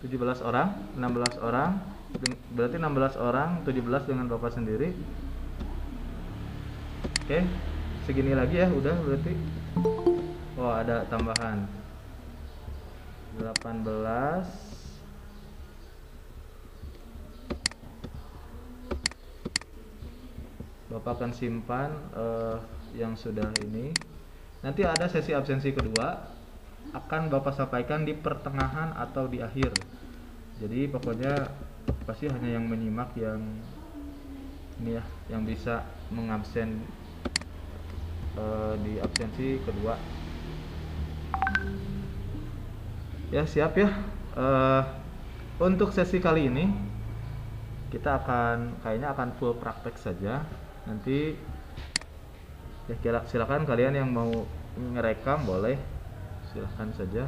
17 orang, 16 orang, berarti 16 orang, 17 dengan Bapak sendiri. Oke, segini lagi ya, udah berarti. Oh, ada tambahan 18. Bapak akan simpan yang sudah ini. Nanti ada sesi absensi kedua, akan Bapak sampaikan di pertengahan atau di akhir. Jadi pokoknya pasti hanya yang menyimak yang ini ya, yang bisa mengabsen di absensi kedua. Ya, siap ya. Untuk sesi kali ini kita kayaknya akan full praktek saja. Nanti ya silakan kalian yang mau ngerekam boleh, silahkan saja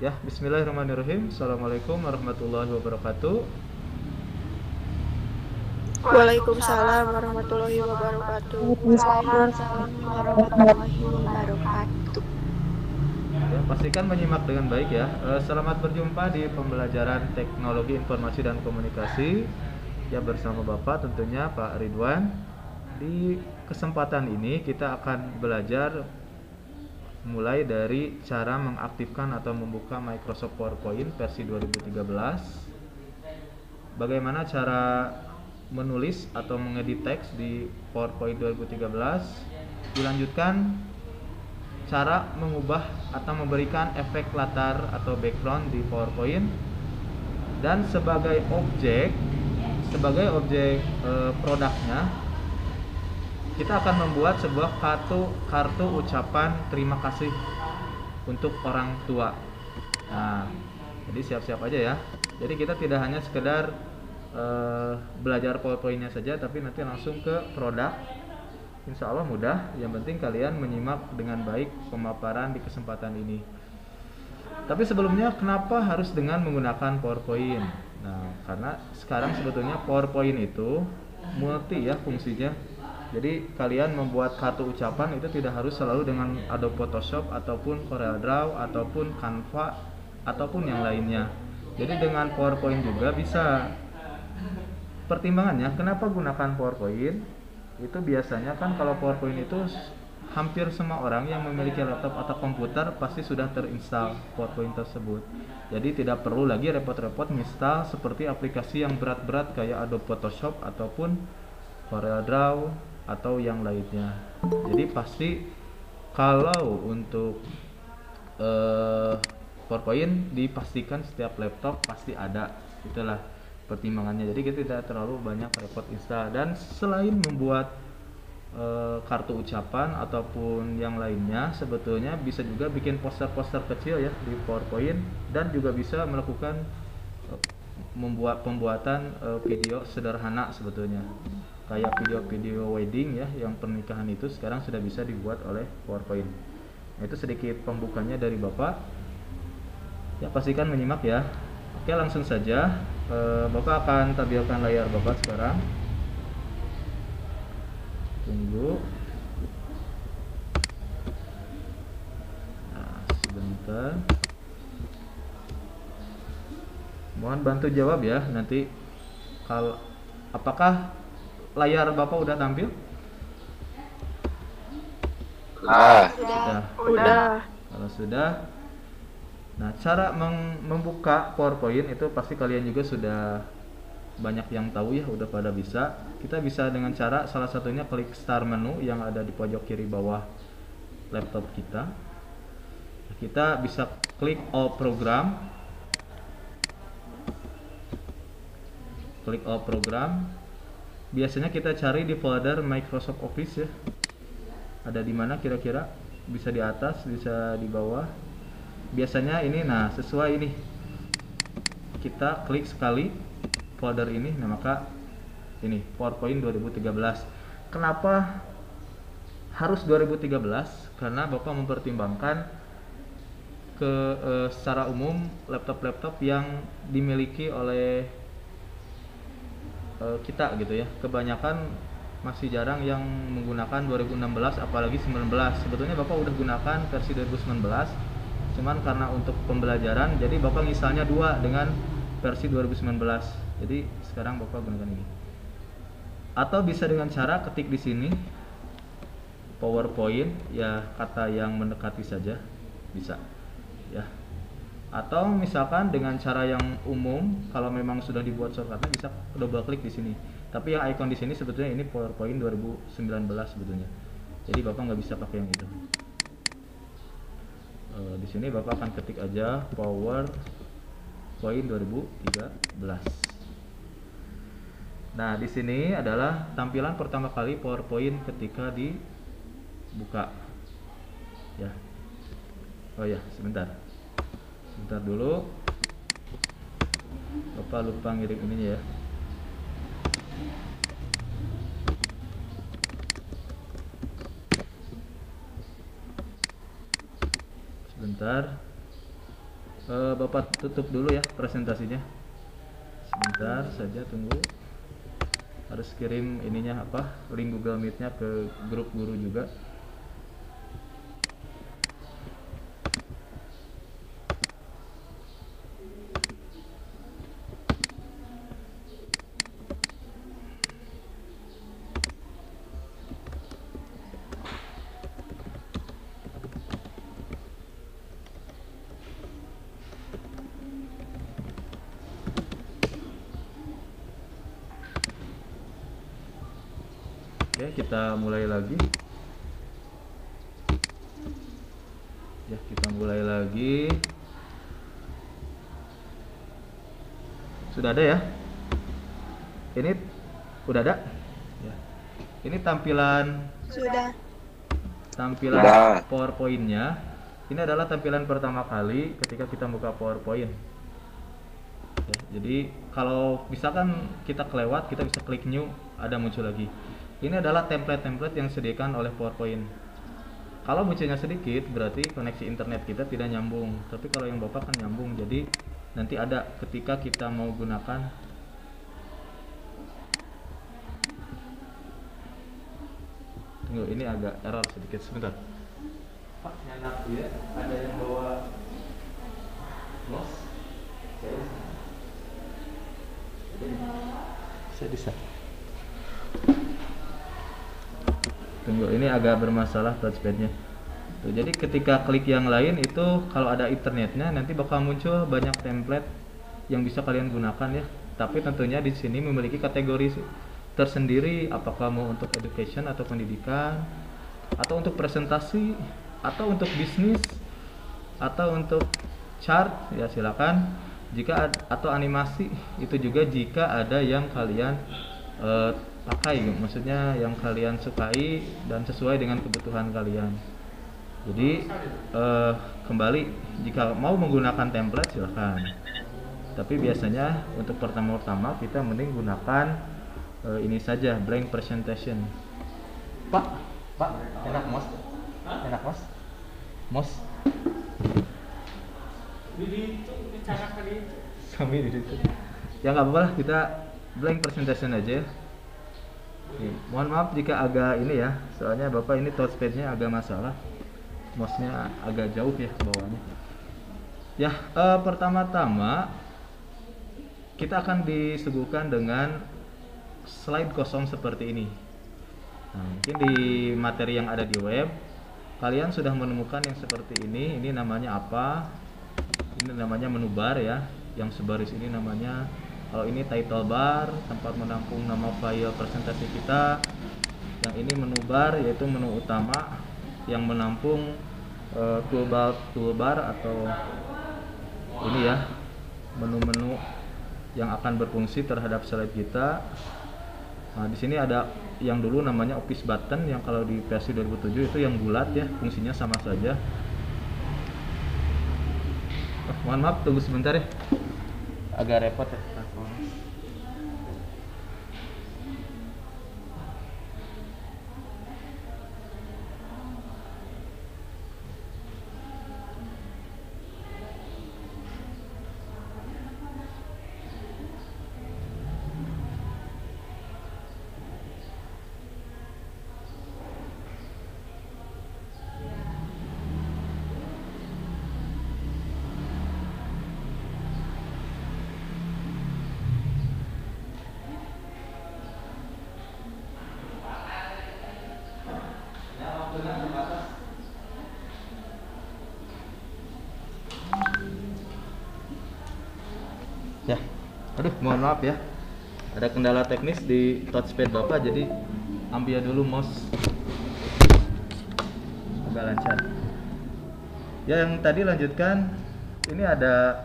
ya. Bismillahirrahmanirrahim. Assalamualaikum warahmatullahi wabarakatuh. Waalaikumsalam warahmatullahi wabarakatuh. Waalaikumsalam warahmatullahi wabarakatuh. Ya, pastikan menyimak dengan baik ya. Selamat berjumpa di pembelajaran Teknologi Informasi dan Komunikasi ya, bersama Bapak tentunya Pak Ridwan. Di kesempatan ini kita akan belajar mulai dari cara mengaktifkan atau membuka Microsoft PowerPoint versi 2013. Bagaimana cara menulis atau mengedit teks di PowerPoint 2013. Dilanjutkan cara mengubah atau memberikan efek latar atau background di PowerPoint. Dan sebagai objek produknya, kita akan membuat sebuah kartu ucapan terima kasih untuk orang tua. Nah, jadi siap-siap aja ya. Jadi kita tidak hanya sekedar belajar PowerPoint-nya saja, tapi nanti langsung ke produk. Insya Allah mudah. Yang penting kalian menyimak dengan baik pemaparan di kesempatan ini. Tapi sebelumnya, kenapa harus dengan menggunakan PowerPoint? Nah, karena sekarang sebetulnya PowerPoint itu multi ya fungsinya. Jadi kalian membuat kartu ucapan itu tidak harus selalu dengan Adobe Photoshop ataupun CorelDRAW ataupun Canva ataupun yang lainnya. Jadi dengan PowerPoint juga bisa. Pertimbangannya kenapa gunakan PowerPoint? Itu biasanya kan kalau PowerPoint itu hampir semua orang yang memiliki laptop atau komputer pasti sudah terinstall PowerPoint tersebut. Jadi tidak perlu lagi repot-repot install seperti aplikasi yang berat-berat kayak Adobe Photoshop ataupun CorelDRAW atau yang lainnya. Jadi pasti kalau untuk PowerPoint dipastikan setiap laptop pasti ada. Itulah pertimbangannya. Jadi kita tidak terlalu banyak repot install. Dan selain membuat kartu ucapan ataupun yang lainnya, sebetulnya bisa juga bikin poster-poster kecil ya di PowerPoint, dan juga bisa melakukan pembuatan video sederhana sebetulnya, kayak video-video wedding ya, yang pernikahan itu sekarang sudah bisa dibuat oleh PowerPoint. Nah, itu sedikit pembukanya dari Bapak ya, pastikan menyimak ya. Oke, langsung saja. Bapak akan tampilkan layar Bapak sekarang. Tunggu. Nah, sebentar. Mohon bantu jawab ya nanti. Apakah layar Bapak udah tampil? Udah. Kalau sudah, nah cara membuka PowerPoint itu pasti kalian juga sudah banyak yang tahu ya, udah pada bisa. Kita bisa dengan cara salah satunya klik start menu yang ada di pojok kiri bawah laptop kita. Kita bisa klik all program. Klik all program. Biasanya kita cari di folder Microsoft Office ya. Ada di mana kira-kira? Bisa di atas, bisa di bawah. Biasanya ini, nah sesuai ini. Kita klik sekali folder ini, nah maka ini PowerPoint 2013. Kenapa harus 2013? Karena Bapak mempertimbangkan secara umum laptop-laptop yang dimiliki oleh kita gitu ya. Kebanyakan masih jarang yang menggunakan 2016 apalagi 19. Sebetulnya Bapak udah gunakan versi 2019, cuman karena untuk pembelajaran jadi Bapak misalnya 2 dengan versi 2019. Jadi sekarang Bapak gunakan ini. Atau bisa dengan cara ketik di sini PowerPoint ya, kata yang mendekati saja bisa ya. Atau misalkan dengan cara yang umum, kalau memang sudah dibuat shortcutnya bisa double klik di sini. Tapi yang icon di sini sebetulnya ini PowerPoint 2019 sebetulnya. Jadi Bapak nggak bisa pakai yang itu. Di sini Bapak akan ketik aja PowerPoint 2013. Nah, di sini adalah tampilan pertama kali PowerPoint ketika dibuka. Ya. Oh ya, sebentar. Sebentar dulu. Bapak lupa ngirim ininya ya. Sebentar. Bapak tutup dulu ya presentasinya. Sebentar saja, tunggu. Harus kirim ininya apa, link Google Meet-nya ke grup guru juga. Oke, kita mulai lagi. Ya, kita mulai lagi. Sudah ada ya? Ini udah ada? Ya. Ini tampilan Sudah. PowerPoint-nya. Ini adalah tampilan pertama kali ketika kita buka PowerPoint. Ya, jadi kalau misalkan kita kelewat, kita bisa klik new, ada muncul lagi. Ini adalah template-template yang disediakan oleh PowerPoint. Kalau munculnya sedikit, berarti koneksi internet kita tidak nyambung. Tapi kalau yang Bapak kan nyambung, jadi nanti ada ketika kita mau gunakan. Tunggu, ini agak error sedikit, sebentar. Pak, nyanak ya, ada yang bawa mouse? Saya bisa. Tunggu, ini agak bermasalah touchpadnya. Tuh, jadi ketika klik yang lain itu kalau ada internetnya nanti bakal muncul banyak template yang bisa kalian gunakan ya. Tapi tentunya di sini memiliki kategori tersendiri, apakah mau untuk education atau pendidikan, atau untuk presentasi, atau untuk bisnis, atau untuk chart ya silakan. Jika atau animasi itu juga jika ada yang kalian pakai, maksudnya yang kalian sukai dan sesuai dengan kebutuhan kalian. Jadi kembali jika mau menggunakan template silahkan. Tapi biasanya untuk pertama-tama kita mending gunakan ini saja, blank presentation. Pak, enak mos? Enak mos? Mos? Kami di situ. Ya nggak apa-apa lah, kita blank presentation aja. Oke, mohon maaf jika agak ini ya, soalnya Bapak ini touchpadnya agak masalah, mouse-nya agak jauh ya bawahnya. Ya, pertama-tama kita akan disuguhkan dengan slide kosong seperti ini. Nah, mungkin di materi yang ada di web, kalian sudah menemukan yang seperti ini. Ini namanya apa? Ini namanya menu bar ya. Yang sebaris ini namanya, kalau ini title bar, tempat menampung nama file presentasi kita. Yang ini menu bar, yaitu menu utama yang menampung toolbar atau ini ya, menu-menu yang akan berfungsi terhadap slide kita. Nah, di sini ada yang dulu namanya office button, yang kalau di versi 2007 itu yang bulat ya, fungsinya sama saja. Mohon maaf, tunggu sebentar ya. Agak repot ya. Ya, aduh, mohon maaf ya. Ada kendala teknis di touchpad Bapak, jadi ambil dulu mouse. Agak lancar. Ya, yang tadi lanjutkan. Ini ada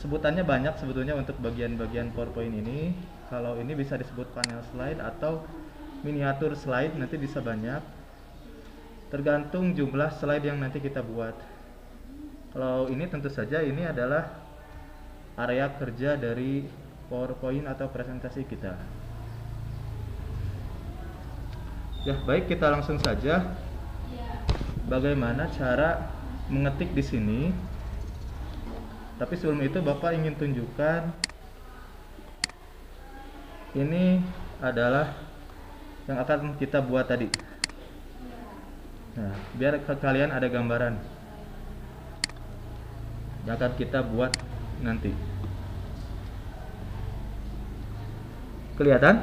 sebutannya banyak sebetulnya untuk bagian-bagian PowerPoint ini. Kalau ini bisa disebut panel slide atau miniatur slide, nanti bisa banyak. Tergantung jumlah slide yang nanti kita buat. Kalau ini tentu saja ini adalah area kerja dari PowerPoint atau presentasi kita. Ya, baik, kita langsung saja. Bagaimana cara mengetik di sini? Tapi sebelum itu Bapak ingin tunjukkan ini adalah yang akan kita buat tadi. Nah, biar kalian ada gambaran yang akan kita buat nanti. Kelihatan?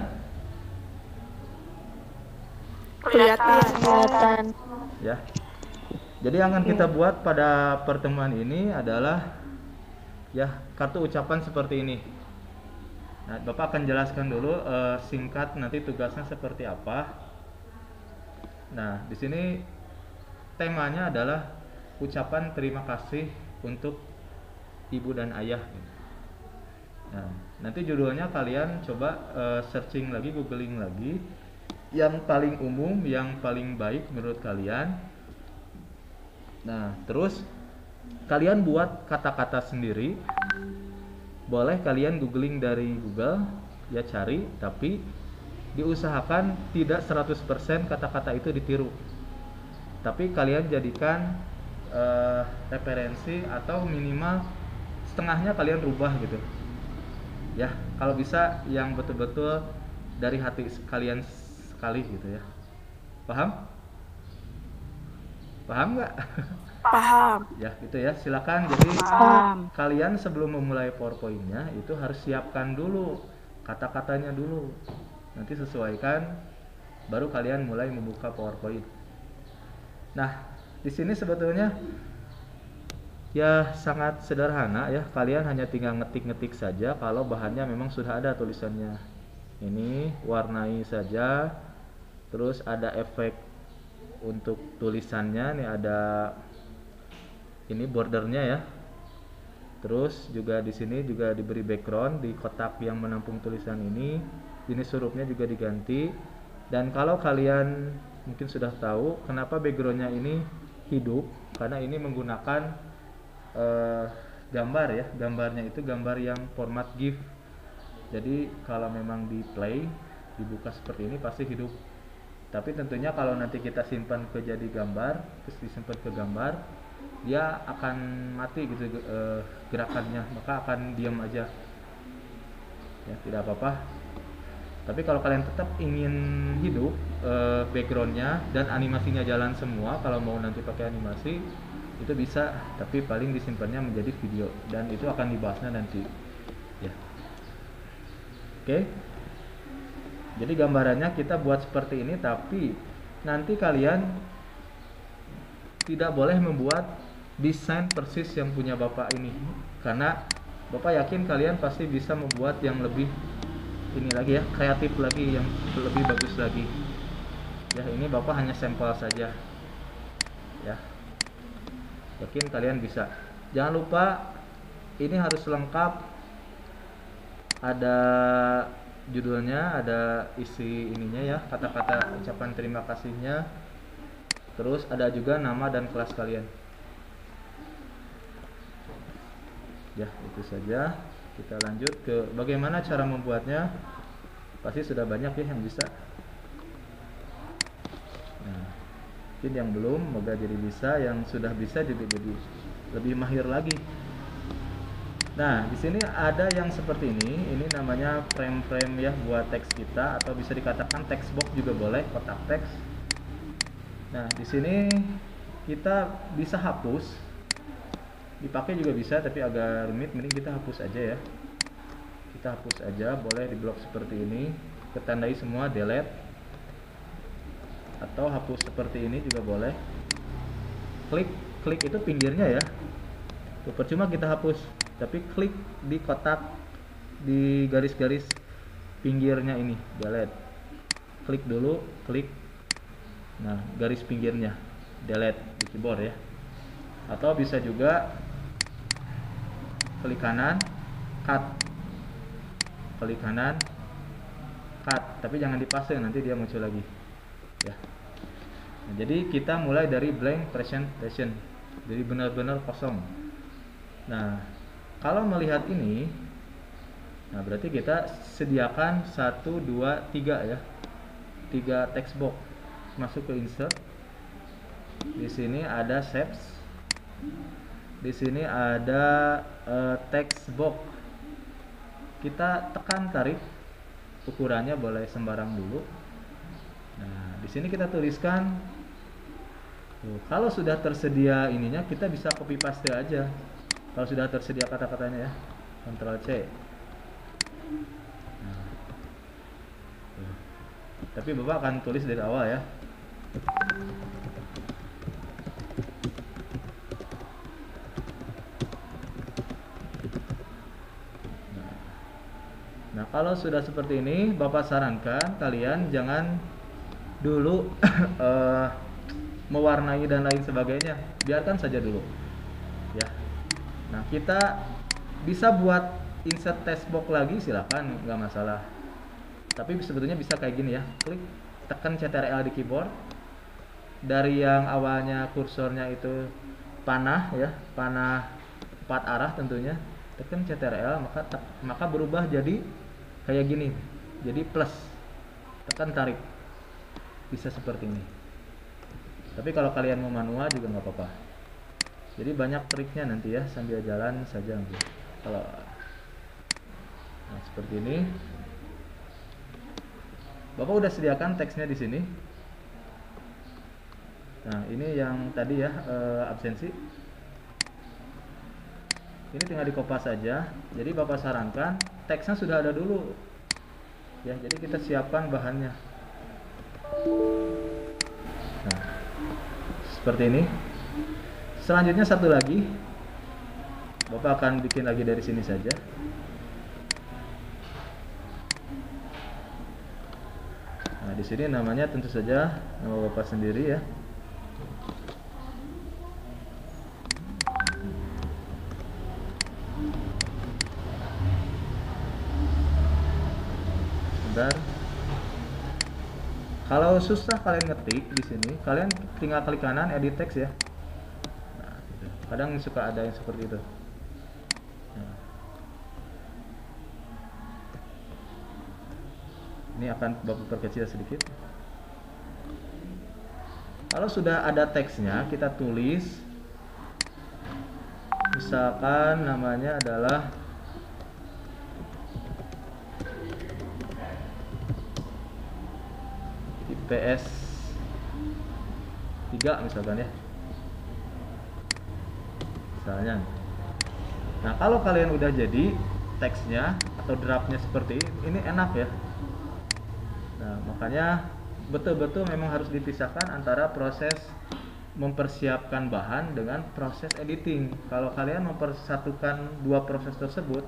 Kelihatan. Ya. Jadi yang akan kita buat pada pertemuan ini adalah ya kartu ucapan seperti ini. Nah, Bapak akan jelaskan dulu singkat nanti tugasnya seperti apa. Nah, di sini temanya adalah ucapan terima kasih untuk ibu dan ayah. Nah, nanti judulnya kalian coba searching lagi, googling lagi yang paling umum, yang paling baik menurut kalian. Nah, terus kalian buat kata-kata sendiri. Boleh kalian googling dari Google, ya cari, tapi diusahakan tidak 100% kata-kata itu ditiru. Tapi kalian jadikan referensi atau minimal setengahnya kalian rubah gitu. Ya, kalau bisa yang betul-betul dari hati kalian sekali gitu ya. Paham? Paham nggak? Paham. Ya gitu ya, silakan. Jadi Paham. kalian sebelum memulai PowerPoint-nya itu harus siapkan dulu kata-katanya dulu. Nanti sesuaikan, baru kalian mulai membuka PowerPoint. Nah, di sini sebetulnya ya sangat sederhana ya. Kalian hanya tinggal ngetik-ngetik saja kalau bahannya memang sudah ada tulisannya. Ini warnai saja. Terus ada efek untuk tulisannya, nih ada ini bordernya ya. Terus juga di sini juga diberi background di kotak yang menampung tulisan ini. Jenis hurufnya juga diganti. Dan kalau kalian mungkin sudah tahu kenapa backgroundnya ini hidup, karena ini menggunakan gambar ya. Gambarnya itu gambar yang format GIF. Jadi kalau memang di play, dibuka seperti ini pasti hidup. Tapi tentunya kalau nanti kita simpan ke jadi gambar, terus disimpan ke gambar, dia akan mati gitu gerakannya, maka akan diam aja. Ya, tidak apa-apa. Tapi kalau kalian tetap ingin hidup backgroundnya dan animasinya jalan semua, kalau mau nanti pakai animasi itu bisa, tapi paling disimpannya menjadi video dan itu akan dibahasnya nanti. Ya. Oke. Jadi gambarannya kita buat seperti ini, tapi nanti kalian tidak boleh membuat desain persis yang punya Bapak ini, karena Bapak yakin kalian pasti bisa membuat yang lebih ini lagi ya, kreatif lagi, yang lebih bagus lagi. Ya, ini Bapak hanya sampel saja. Ya. Yakin kalian bisa. Jangan lupa ini harus lengkap. Ada judulnya, ada isi ininya ya, kata-kata ucapan terima kasihnya. Terus ada juga nama dan kelas kalian. Ya, itu saja. Kita lanjut ke bagaimana cara membuatnya. Pasti sudah banyak ya yang bisa. Nah, mungkin yang belum, semoga jadi bisa. Yang sudah bisa juga jadi lebih mahir lagi. Nah, di sini ada yang seperti ini. Ini namanya frame-frame ya buat teks kita, atau bisa dikatakan text box juga boleh, kotak teks. Nah, di sini kita bisa hapus. Dipakai juga bisa, tapi agak rumit. Mending kita hapus aja ya. Kita hapus aja, boleh di blok seperti ini. Ketandai semua, delete. Atau hapus seperti ini juga boleh. Klik itu pinggirnya ya. Tuh, percuma kita hapus. tapi klik di kotak di garis-garis pinggirnya ini, delete. Klik dulu, klik. Nah, garis pinggirnya delete di keyboard ya. Atau bisa juga klik kanan, cut. Klik kanan, cut. Tapi jangan dipasang, nanti dia muncul lagi. Ya. Nah, jadi kita mulai dari blank presentation. Jadi benar-benar kosong. Nah, kalau melihat ini, nah berarti kita sediakan 1, 2, 3 ya. 3 text box. Masuk ke insert. Di sini ada shapes. Di sini ada text box. Kita tekan tarik, ukurannya boleh sembarang dulu. Nah, di sini kita tuliskan. Kalau sudah tersedia ininya, kita bisa copy paste aja. Kalau sudah tersedia kata-katanya ya, Ctrl C. Nah, tapi Bapak akan tulis dari awal ya. Nah, kalau sudah seperti ini, Bapak sarankan kalian jangan dulu mewarnai dan lain sebagainya. Biarkan saja dulu. Ya. Nah, kita bisa buat insert text box lagi, silakan, nggak masalah. Tapi sebetulnya bisa kayak gini ya. Klik, tekan Ctrl di keyboard. Dari yang awalnya kursornya itu panah ya, panah 4 arah tentunya. Tekan Ctrl, maka berubah jadi kayak gini, jadi plus. Tekan tarik, bisa seperti ini. Tapi kalau kalian mau manual juga nggak apa-apa. Jadi banyak triknya nanti ya, sambil jalan saja. Kalau nah, seperti ini, Bapak udah sediakan teksnya di sini. Nah, ini yang tadi ya, absensi. Ini tinggal dikopas saja. Jadi Bapak sarankan teksnya sudah ada dulu. Ya, jadi kita siapkan bahannya. Nah, seperti ini. Selanjutnya satu lagi. Bapak akan bikin lagi dari sini saja. Nah, di sini namanya tentu saja nama Bapak sendiri ya. Bentar. Kalau susah kalian ngetik di sini, kalian tinggal klik kanan edit text ya. Nah, gitu. Kadang suka ada yang seperti itu. Nah. Ini akan Bapak perkecil sedikit. Kalau sudah ada teksnya, kita tulis. Misalkan namanya adalah IPS 3 misalkan ya. Misalnya. Nah, kalau kalian udah jadi teksnya atau draftnya seperti ini enak ya. Nah, makanya betul-betul memang harus dipisahkan antara proses mempersiapkan bahan dengan proses editing. Kalau kalian mempersatukan dua proses tersebut,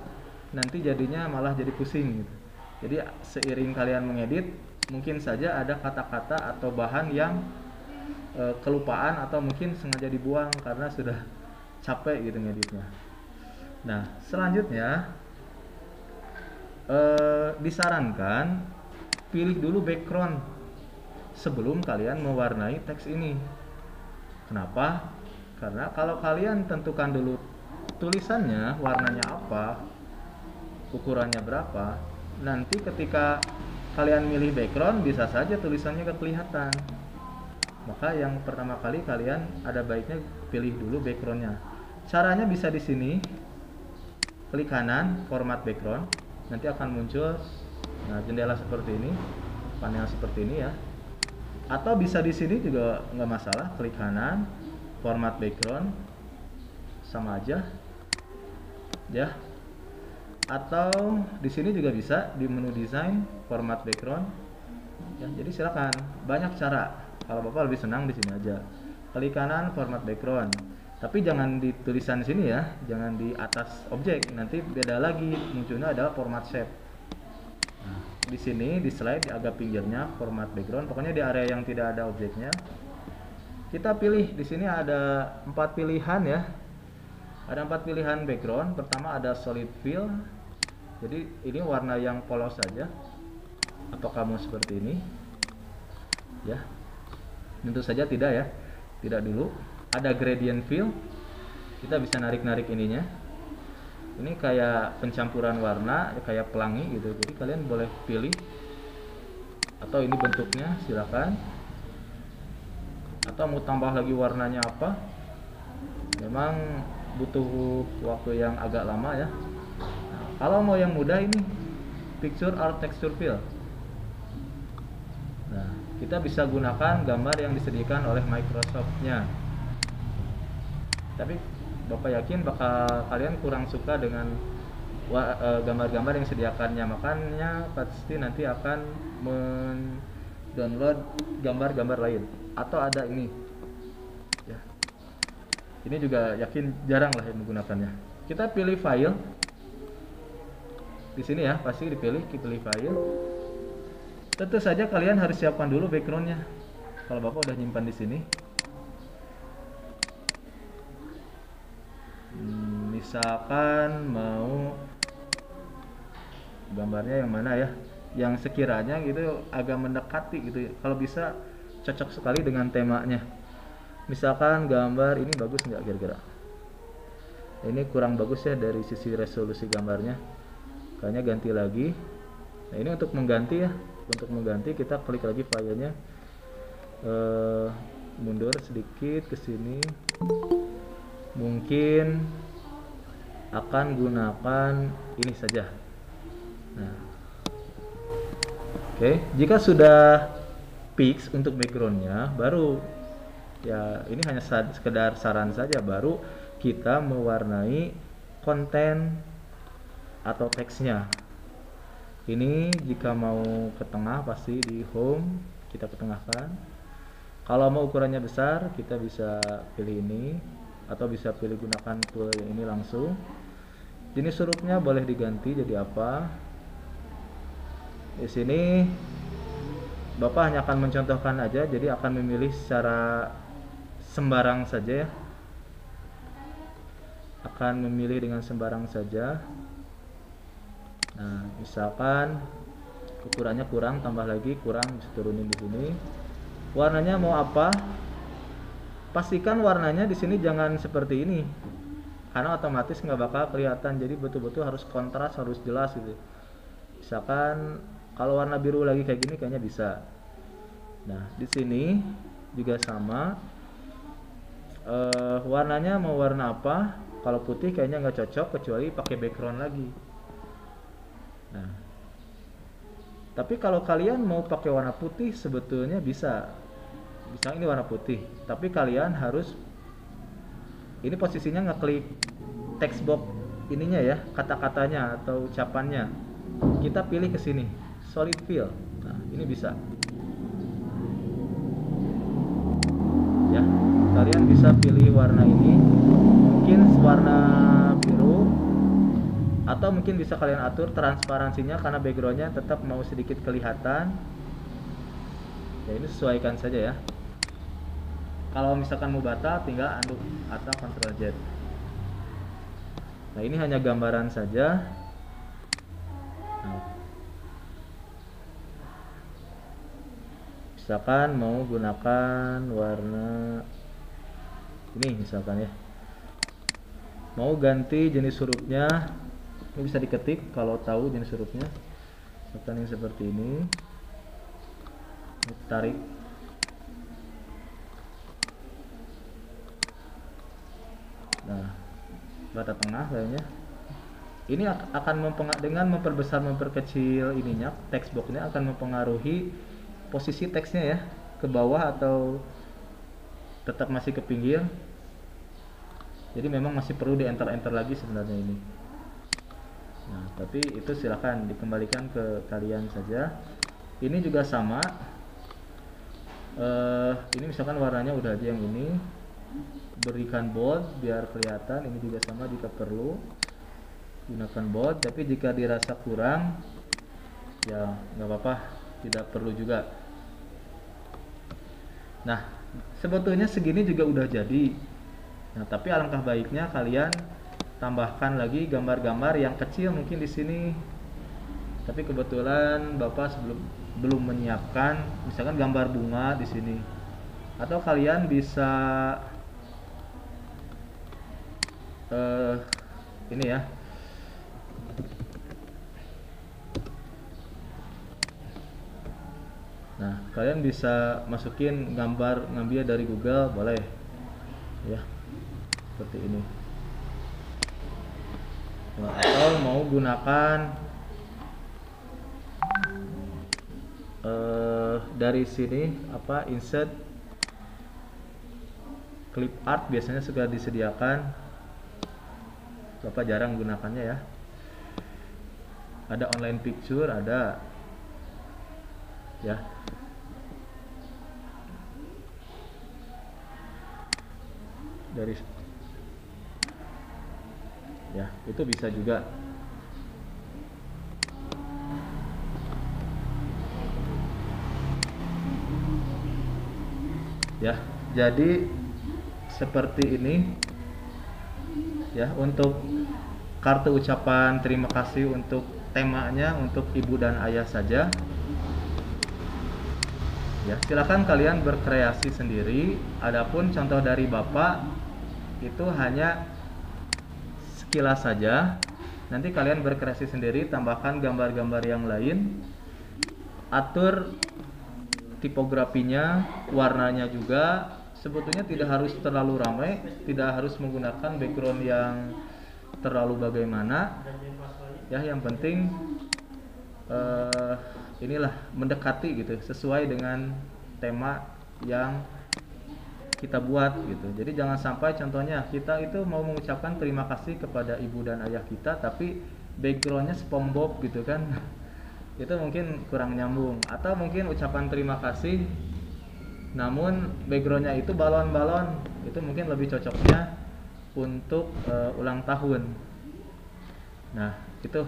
nanti jadinya malah jadi pusing gitu. Jadi seiring kalian mengedit, mungkin saja ada kata-kata atau bahan yang kelupaan atau mungkin sengaja dibuang karena sudah capek gitu ngeditnya. Nah, selanjutnya disarankan pilih dulu background sebelum kalian mewarnai teks ini. Kenapa? Karena kalau kalian tentukan dulu tulisannya warnanya apa, ukurannya berapa, nanti ketika kalian milih background bisa saja tulisannya kelihatan. Maka yang pertama kali kalian ada baiknya pilih dulu backgroundnya. Caranya bisa di sini, klik kanan format background, nanti akan muncul jendela seperti ini, panel seperti ini ya. Atau bisa di sini juga nggak masalah, klik kanan format background, sama aja ya. Atau di sini juga bisa di menu desain format background ya. Jadi silakan, banyak cara. Kalau Bapak lebih senang di sini aja, klik kanan format background. Tapi jangan di tulisan sini ya, jangan di atas objek, nanti beda lagi, munculnya adalah format shape. Nah, di sini di slide di agak pinggirnya format background, pokoknya di area yang tidak ada objeknya. Kita pilih di sini ada 4 pilihan ya. Ada 4 pilihan background. Pertama ada solid fill. Jadi ini warna yang polos saja. Apakah mau seperti ini? Ya. Tentu saja tidak ya. Tidak dulu. Ada gradient fill. Kita bisa narik-narik ininya. Ini kayak pencampuran warna, kayak pelangi gitu. Jadi kalian boleh pilih. Atau ini bentuknya, silakan. Atau mau tambah lagi warnanya apa? Memang butuh waktu yang agak lama ya. Nah, kalau mau yang mudah ini picture or texture fill. Nah, kita bisa gunakan gambar yang disediakan oleh Microsoft-nya. Tapi Bapak yakin bakal kalian kurang suka dengan gambar-gambar yang disediakannya, makanya pasti nanti akan mendownload gambar-gambar lain. Atau ada ini ya. Ini juga yakin jarang lah yang menggunakannya. Kita pilih file di sini ya, pasti dipilih file. Tentu saja kalian harus siapkan dulu backgroundnya. Kalau Bapak udah nyimpan di sini, misalkan mau gambarnya yang mana ya, yang sekiranya gitu agak mendekati gitu. Kalau bisa cocok sekali dengan temanya. Misalkan gambar ini bagus nggak kira-kira? Ini kurang bagus ya dari sisi resolusi gambarnya. Kayaknya ganti lagi. Nah ini untuk mengganti ya. Untuk mengganti kita klik lagi filenya. Mundur sedikit ke sini. Mungkin akan gunakan ini saja. Nah, oke. Jika sudah fix untuk backgroundnya, baru ya ini hanya sekedar saran saja, baru kita mewarnai konten atau teksnya. Ini jika mau ke tengah pasti di home kita ketengahkan. Kalau mau ukurannya besar kita bisa pilih ini, atau bisa pilih gunakan tool yang ini langsung. Jenis hurufnya boleh diganti jadi apa. Di sini Bapak hanya akan mencontohkan aja, jadi akan memilih secara sembarang saja ya. Akan memilih dengan sembarang saja. Nah, misalkan ukurannya kurang, tambah lagi kurang, bisa turunin di sini. Warnanya mau apa? Pastikan warnanya di sini jangan seperti ini, karena otomatis nggak bakal kelihatan. Jadi betul-betul harus kontras, harus jelas gitu. Misalkan kalau warna biru lagi kayak gini kayaknya bisa. Nah, di sini juga sama. Warnanya mau warna apa? Kalau putih kayaknya nggak cocok kecuali pakai background lagi. Nah, tapi kalau kalian mau pakai warna putih sebetulnya bisa. Misalnya ini warna putih, tapi kalian harus ini posisinya ngeklik text box ininya ya, kata-katanya atau ucapannya. Kita pilih ke sini, solid fill. Nah, ini bisa. Ya, kalian bisa pilih warna ini, mungkin warna biru, atau mungkin bisa kalian atur transparansinya karena backgroundnya tetap mau sedikit kelihatan. Ya, ini sesuaikan saja ya. Kalau misalkan mau batal tinggal undo atau Ctrl Z. Nah, ini hanya gambaran saja. Nah, misalkan mau gunakan warna ini misalkan ya. Mau ganti jenis hurufnya, ini bisa diketik kalau tahu jenis hurufnya. Misalkan yang seperti ini. Tarik. Nah, bata tengah kayaknya. Ini akan dengan memperbesar memperkecil ininya, text boxnya akan mempengaruhi posisi teksnya ya, ke bawah atau tetap masih ke pinggir. Jadi memang masih perlu di enter lagi sebenarnya ini. Nah, tapi itu silahkan dikembalikan ke kalian saja. Ini juga sama. Ini misalkan warnanya udah aja yang ini. berikan bold biar kelihatan. Ini juga sama, jika perlu gunakan bold, tapi jika dirasa kurang ya nggak apa-apa, tidak perlu juga. Nah, sebetulnya segini juga udah jadi. Nah, tapi alangkah baiknya kalian tambahkan lagi gambar-gambar yang kecil mungkin di sini. Tapi kebetulan Bapak belum menyiapkan misalkan gambar bunga di sini. Atau kalian bisa ini ya. Nah, kalian bisa masukin gambar, ngambil dari Google, boleh ya, seperti ini. Nah, atau mau gunakan dari sini apa, insert clip art biasanya sudah disediakan. Bapak jarang gunakannya ya. Ada online picture, ada ya. Dari ya, itu bisa juga. Ya, jadi seperti ini ya untuk kartu ucapan terima kasih. Untuk temanya untuk ibu dan ayah saja. Ya, silakan kalian berkreasi sendiri. Adapun contoh dari Bapak itu hanya sekilas saja. Nanti kalian berkreasi sendiri, tambahkan gambar-gambar yang lain, atur tipografinya, warnanya juga. Sebetulnya tidak harus terlalu ramai, tidak harus menggunakan background yang terlalu bagaimana. Ya, yang penting inilah mendekati gitu, sesuai dengan tema yang kita buat gitu. Jadi jangan sampai contohnya kita itu mau mengucapkan terima kasih kepada ibu dan ayah kita, tapi backgroundnya SpongeBob gitu kan. Itu mungkin kurang nyambung. Atau mungkin ucapan terima kasih namun backgroundnya itu balon-balon, itu mungkin lebih cocoknya untuk ulang tahun. Nah, itu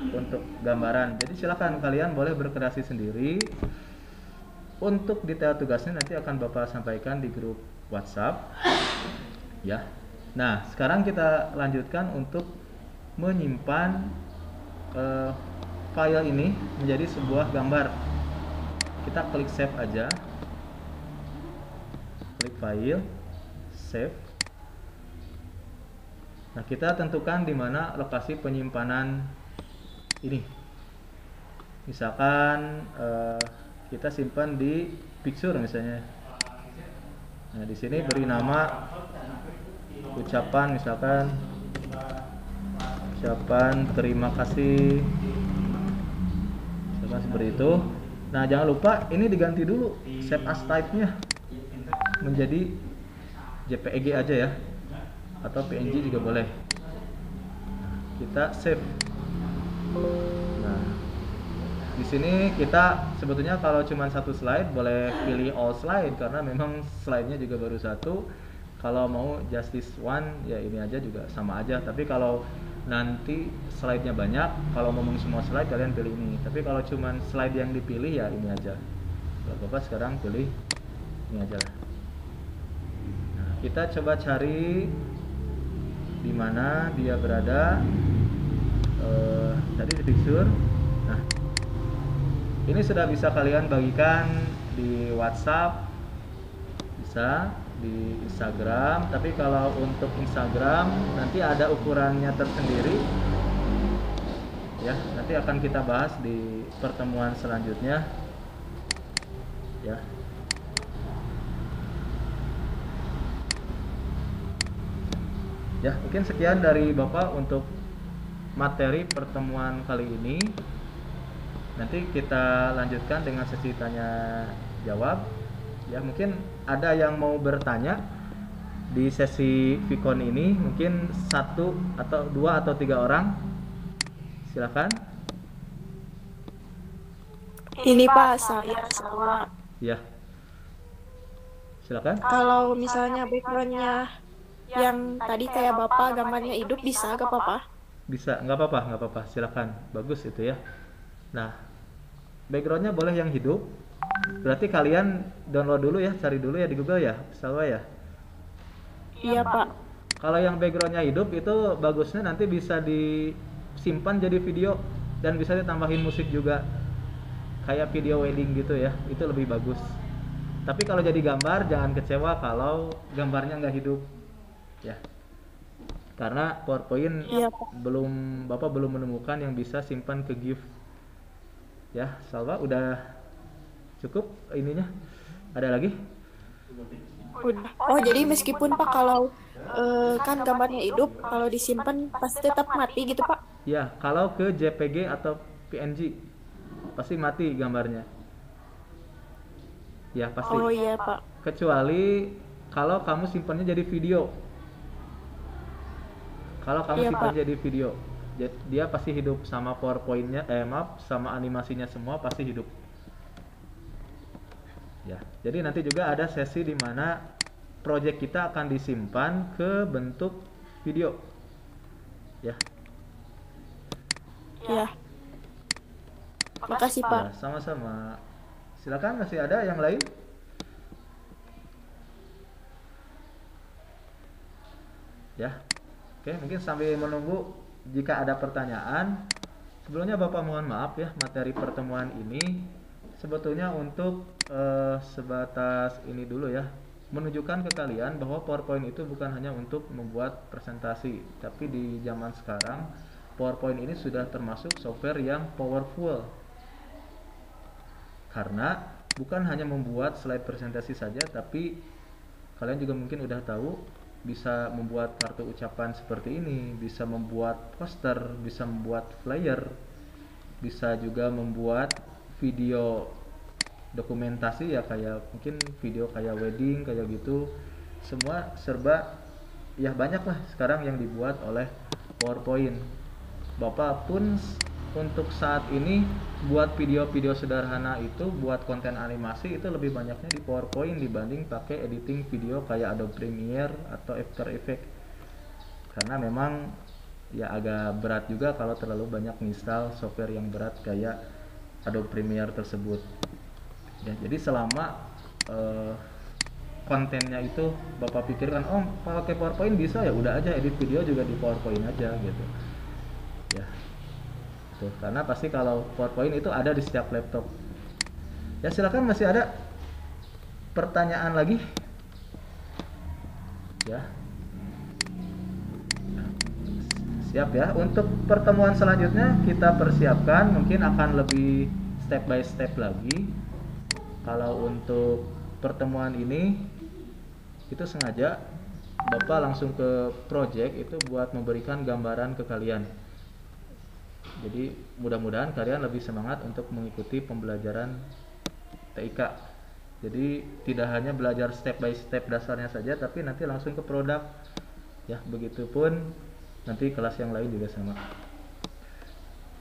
untuk gambaran. Jadi silakan kalian boleh berkreasi sendiri. Untuk detail tugasnya nanti akan Bapak sampaikan di grup WhatsApp ya. Nah, sekarang kita lanjutkan untuk menyimpan file ini menjadi sebuah gambar. Kita klik save aja. Klik file, save. Nah, kita tentukan di mana lokasi penyimpanan ini. Misalkan kita simpan di picture misalnya. Nah, di sini beri nama ucapan, misalkan ucapan terima kasih, misalkan seperti itu. Nah, jangan lupa ini diganti dulu save as type-nya menjadi JPEG aja ya, atau PNG juga boleh. Kita save. Nah, di sini kita sebetulnya kalau cuma satu slide boleh pilih all slide karena memang slide-nya juga baru satu. Kalau mau just this one ya ini aja juga sama aja. Tapi kalau nanti slide-nya banyak, kalau ngomong semua slide kalian pilih ini. Tapi kalau cuma slide yang dipilih ya ini aja. Kalau Bapak sekarang pilih ini aja lah. Nah, kita coba cari di mana dia berada. Tadi di picture. Nah, ini sudah bisa kalian bagikan di WhatsApp, bisa di Instagram. Tapi kalau untuk Instagram nanti ada ukurannya tersendiri ya, nanti akan kita bahas di pertemuan selanjutnya ya. Ya, mungkin sekian dari Bapak untuk materi pertemuan kali ini. Nanti kita lanjutkan dengan sesi tanya jawab. Ya, mungkin ada yang mau bertanya di sesi Vicon ini, mungkin 1 atau 2 atau 3 orang. Silakan. Ini Pak, saya sama. Ya. Silakan. Kalau misalnya backgroundnya yang tadi kayak bapak gambarnya hidup bisa gak apa-apa? Bisa, nggak apa-apa, silakan. Bagus itu ya. Nah, backgroundnya boleh yang hidup. Berarti kalian download dulu ya, cari dulu ya di Google ya, Salwa ya. Iya pak. Kalau yang backgroundnya hidup itu bagusnya nanti bisa disimpan jadi video dan bisa ditambahin musik juga. Kayak video wedding gitu ya, itu lebih bagus. Tapi kalau jadi gambar jangan kecewa kalau gambarnya nggak hidup ya. Karena PowerPoint Iya pak. Bapak belum menemukan yang bisa simpan ke GIF. Ya, Salwa udah cukup ininya. Ada lagi? Udah. Oh jadi meskipun pak kalau kan gambarnya hidup, kalau disimpan pasti tetap mati gitu pak? Ya, kalau ke JPG atau PNG pasti mati gambarnya. Ya, pasti. Oh iya pak. Kecuali kalau kamu simpannya jadi video. Kalau kamu Iya simpan pak. jadi video, dia pasti hidup sama PowerPoint-nya, maaf, sama animasinya semua pasti hidup. Ya, jadi nanti juga ada sesi di mana project kita akan disimpan ke bentuk video. Ya. Iya. Makasih pak. Ya, sama-sama. Silakan, masih ada yang lain? Ya. Oke, mungkin sambil menunggu jika ada pertanyaan. Sebelumnya Bapak mohon maaf ya, materi pertemuan ini sebetulnya untuk sebatas ini dulu ya, menunjukkan ke kalian bahwa PowerPoint itu bukan hanya untuk membuat presentasi, tapi di zaman sekarang PowerPoint ini sudah termasuk software yang powerful. Karena bukan hanya membuat slide presentasi saja, tapi kalian juga mungkin udah tahu bisa membuat kartu ucapan seperti ini, bisa membuat poster, bisa membuat flyer, bisa juga membuat video dokumentasi ya, kayak mungkin video kayak wedding kayak gitu. Semua serba ya, banyak lah sekarang yang dibuat oleh PowerPoint. Bapak pun untuk saat ini buat video-video sederhana itu, buat konten animasi itu lebih banyaknya di PowerPoint dibanding pakai editing video kayak Adobe Premiere atau After Effects. Karena memang ya agak berat juga kalau terlalu banyak install software yang berat kayak Adobe Premiere tersebut. Ya, jadi selama kontennya itu Bapak pikirkan, oh pakai PowerPoint bisa, ya udah aja edit video juga di PowerPoint aja gitu. Ya. Tuh, karena pasti kalau PowerPoint itu ada di setiap laptop. Ya, silakan, masih ada pertanyaan lagi? Ya. Siap ya. Untuk pertemuan selanjutnya kita persiapkan mungkin akan lebih step by step lagi. Kalau untuk pertemuan ini itu sengaja Bapak langsung ke project itu buat memberikan gambaran ke kalian. Jadi mudah-mudahan kalian lebih semangat untuk mengikuti pembelajaran TIK. Jadi tidak hanya belajar step by step dasarnya saja, tapi nanti langsung ke produk. Ya, begitupun nanti kelas yang lain juga sama.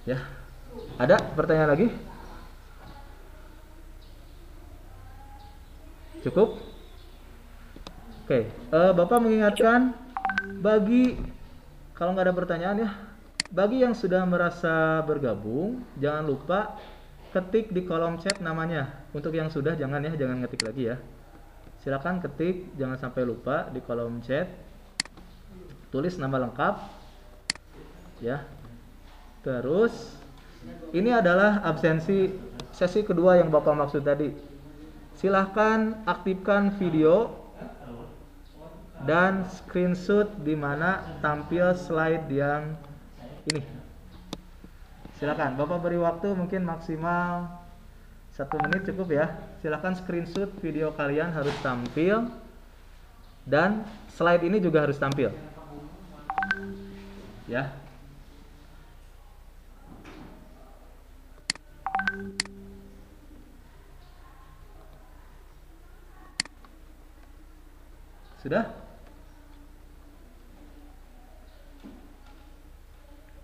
Ya. Ada pertanyaan lagi? Cukup? Oke, Bapak mengingatkan bagi, kalau nggak ada pertanyaan ya, bagi yang sudah merasa bergabung, jangan lupa ketik di kolom chat namanya. Untuk yang sudah jangan ya, jangan ngetik lagi ya. Silakan ketik, jangan sampai lupa di kolom chat. Tulis nama lengkap. Ya. Terus ini adalah absensi sesi kedua yang Bapak maksud tadi. Silahkan aktifkan video dan screenshot di mana tampil slide yang ini. Silakan, Bapak beri waktu mungkin maksimal 1 menit cukup ya. Silakan screenshot video kalian harus tampil dan slide ini juga harus tampil. Ya. Sudah?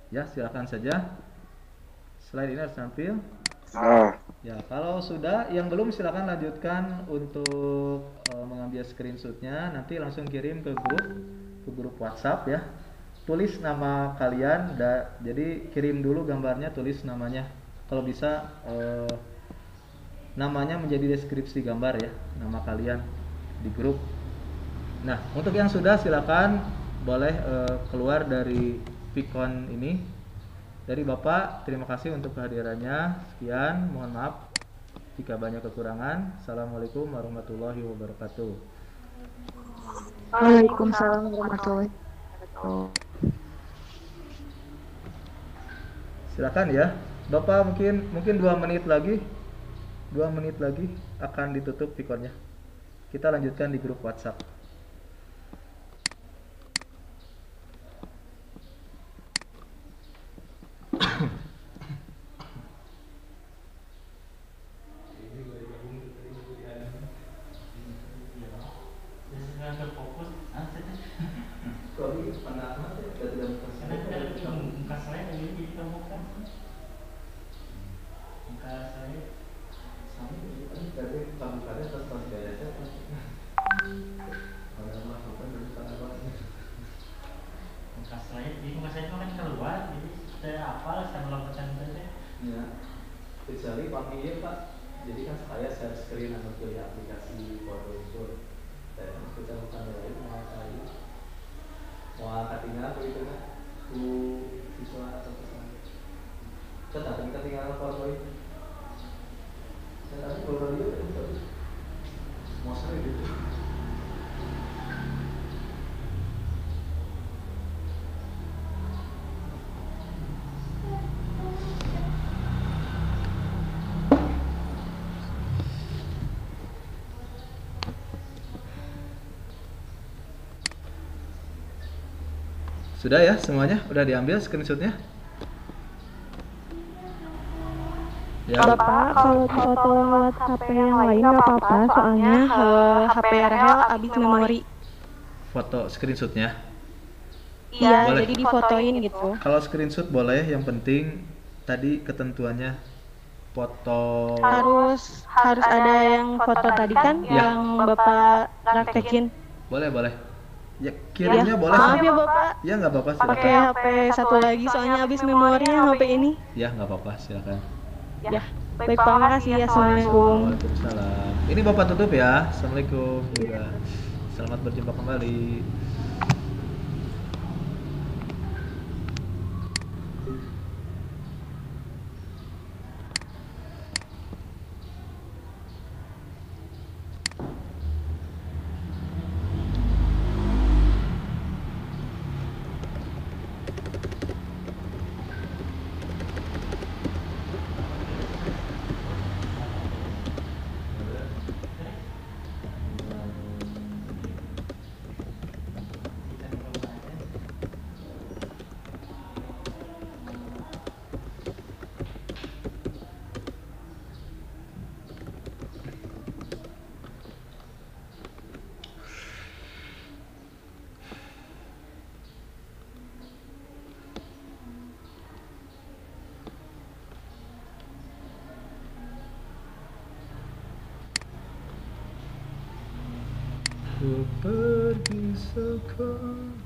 Ya, silakan saja. Slide ini harus tampil. Nah, Ya, kalau sudah, yang belum silakan lanjutkan untuk mengambil screenshotnya. Nanti langsung kirim ke grup WhatsApp ya. Tulis nama kalian, jadi kirim dulu gambarnya, tulis namanya. Kalau bisa namanya menjadi deskripsi gambar ya, nama kalian di grup. Nah, untuk yang sudah silakan boleh keluar dari Vicon ini. Dari Bapak, terima kasih untuk kehadirannya. Sekian, mohon maaf jika banyak kekurangan. Assalamualaikum warahmatullahi wabarakatuh. Waalaikumsalam warahmatullahi wabarakatuh. Silakan ya, Bapak mungkin 2 menit lagi, 2 menit lagi akan ditutup Viconnya. Kita lanjutkan di grup WhatsApp. Ya, kecuali panggil Pak. Jadi kan saya share screen atau pilih aplikasi foto dan kita bukan lain mau saya mau tinggal begitu kan ku siswa atau pesan tetap kita tinggal foto itu tetapi foto itu mau sering gitu. Sudah ya semuanya? Udah diambil screenshotnya? Ya. Bapak, kalau foto lewat HP yang lain nggak apa-apa, soalnya HP Rahel habis memori. Foto screenshotnya? Iya, Boleh. jadi difotoin gitu. Kalau screenshot boleh, yang penting tadi ketentuannya foto. Harus ada yang foto tadi kan, Ya. yang Bapak praktekin. Boleh. Ya kirimnya boleh. Maaf ya Bapak, Ya nggak apa-apa pakai silakan. HP satu lagi soalnya habis memorinya HP ini. Ya nggak apa-apa silakan. Ya, baik Pak, makasih. Assalamualaikum. Waalaikumsalam. Ini Bapak tutup ya. Assalamualaikum juga. Selamat berjumpa kembali. Ku pergi sekarang.